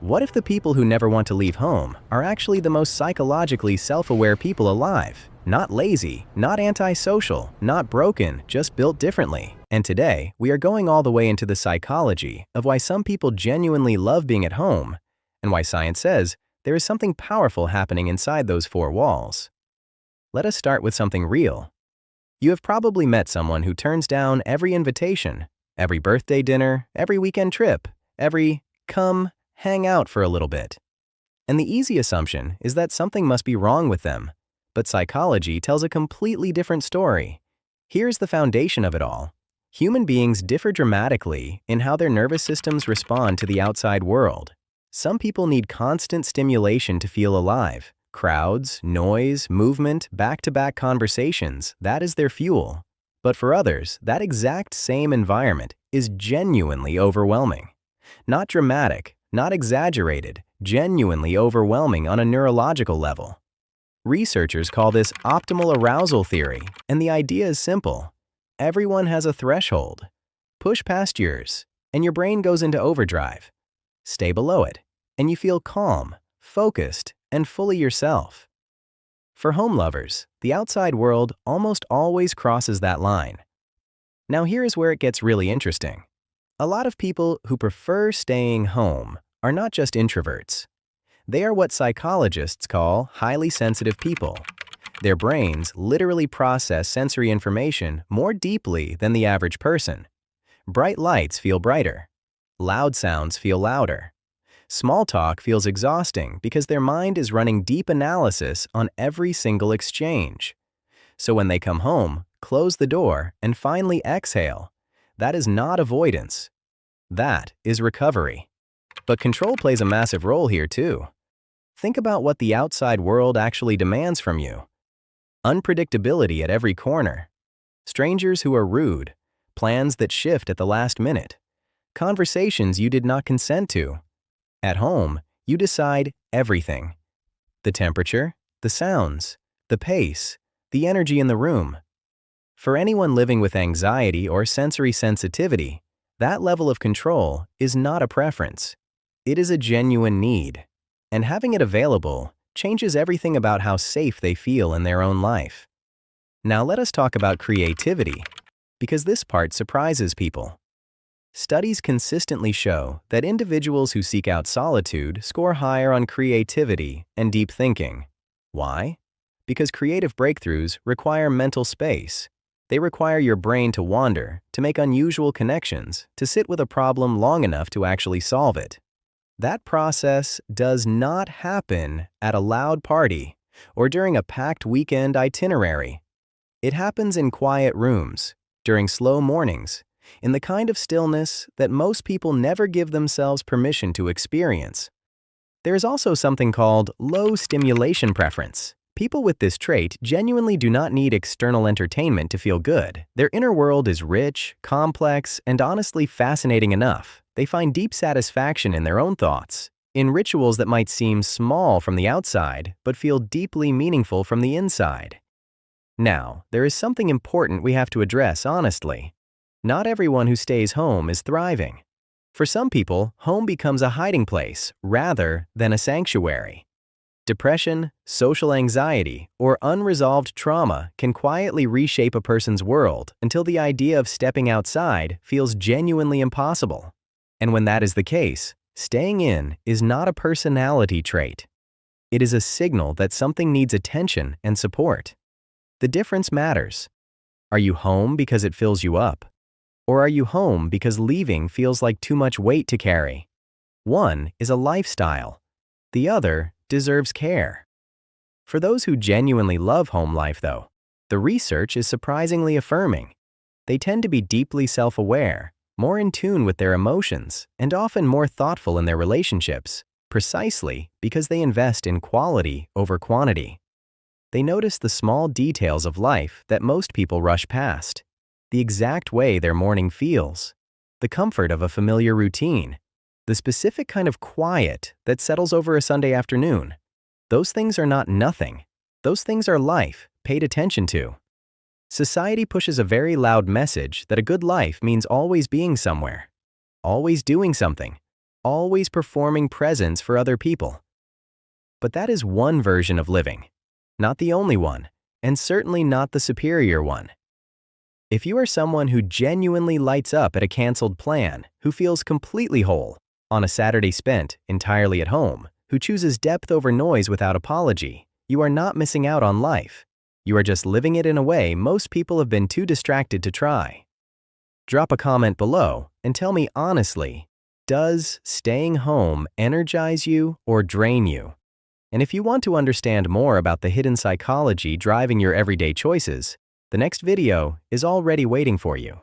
What if the people who never want to leave home are actually the most psychologically self-aware people alive? Not lazy, not antisocial, not broken, just built differently. And today, we are going all the way into the psychology of why some people genuinely love being at home and why science says there is something powerful happening inside those four walls. Let us start with something real. You have probably met someone who turns down every invitation, every birthday dinner, every weekend trip, every come hang out for a little bit. And the easy assumption is that something must be wrong with them. But psychology tells a completely different story. Here's the foundation of it all. Human beings differ dramatically in how their nervous systems respond to the outside world. Some people need constant stimulation to feel alive. Crowds, noise, movement, back-to-back conversations, that is their fuel. But for others, that exact same environment is genuinely overwhelming. Not dramatic, not exaggerated, genuinely overwhelming on a neurological level. Researchers call this optimal arousal theory, and the idea is simple. Everyone has a threshold. Push past yours, and your brain goes into overdrive. Stay below it, and you feel calm, focused, and fully yourself. For home lovers, the outside world almost always crosses that line. Now here is where it gets really interesting. A lot of people who prefer staying home are not just introverts. They are what psychologists call highly sensitive people. Their brains literally process sensory information more deeply than the average person. Bright lights feel brighter. Loud sounds feel louder. Small talk feels exhausting because their mind is running deep analysis on every single exchange. So when they come home, close the door, and finally exhale, that is not avoidance. That is recovery. But control plays a massive role here too. Think about what the outside world actually demands from you. Unpredictability at every corner. Strangers who are rude. Plans that shift at the last minute. Conversations you did not consent to. At home, you decide everything. The temperature, the sounds, the pace, the energy in the room. For anyone living with anxiety or sensory sensitivity, that level of control is not a preference. It is a genuine need. And having it available changes everything about how safe they feel in their own life. Now let us talk about creativity, because this part surprises people. Studies consistently show that individuals who seek out solitude score higher on creativity and deep thinking. Why? Because creative breakthroughs require mental space. They require your brain to wander, to make unusual connections, to sit with a problem long enough to actually solve it. That process does not happen at a loud party or during a packed weekend itinerary. It happens in quiet rooms, during slow mornings, in the kind of stillness that most people never give themselves permission to experience. There is also something called low stimulation preference. People with this trait genuinely do not need external entertainment to feel good. Their inner world is rich, complex, and honestly fascinating enough. They find deep satisfaction in their own thoughts, in rituals that might seem small from the outside, but feel deeply meaningful from the inside. Now, there is something important we have to address honestly. Not everyone who stays home is thriving. For some people, home becomes a hiding place rather than a sanctuary. Depression, social anxiety, or unresolved trauma can quietly reshape a person's world until the idea of stepping outside feels genuinely impossible. And when that is the case, staying in is not a personality trait. It is a signal that something needs attention and support. The difference matters. Are you home because it fills you up? Or are you home because leaving feels like too much weight to carry? One is a lifestyle. The other deserves care. For those who genuinely love home life, though, the research is surprisingly affirming. They tend to be deeply self-aware, more in tune with their emotions, and often more thoughtful in their relationships, precisely because they invest in quality over quantity. They notice the small details of life that most people rush past, the exact way their morning feels, the comfort of a familiar routine, the specific kind of quiet that settles over a Sunday afternoon. Those things are not nothing. Those things are life, paid attention to. Society pushes a very loud message that a good life means always being somewhere, always doing something, always performing presence for other people. But that is one version of living, not the only one, and certainly not the superior one. If you are someone who genuinely lights up at a canceled plan, who feels completely whole on a Saturday spent entirely at home, who chooses depth over noise without apology, you are not missing out on life. You are just living it in a way most people have been too distracted to try. Drop a comment below and tell me honestly, does staying home energize you or drain you? And if you want to understand more about the hidden psychology driving your everyday choices, the next video is already waiting for you.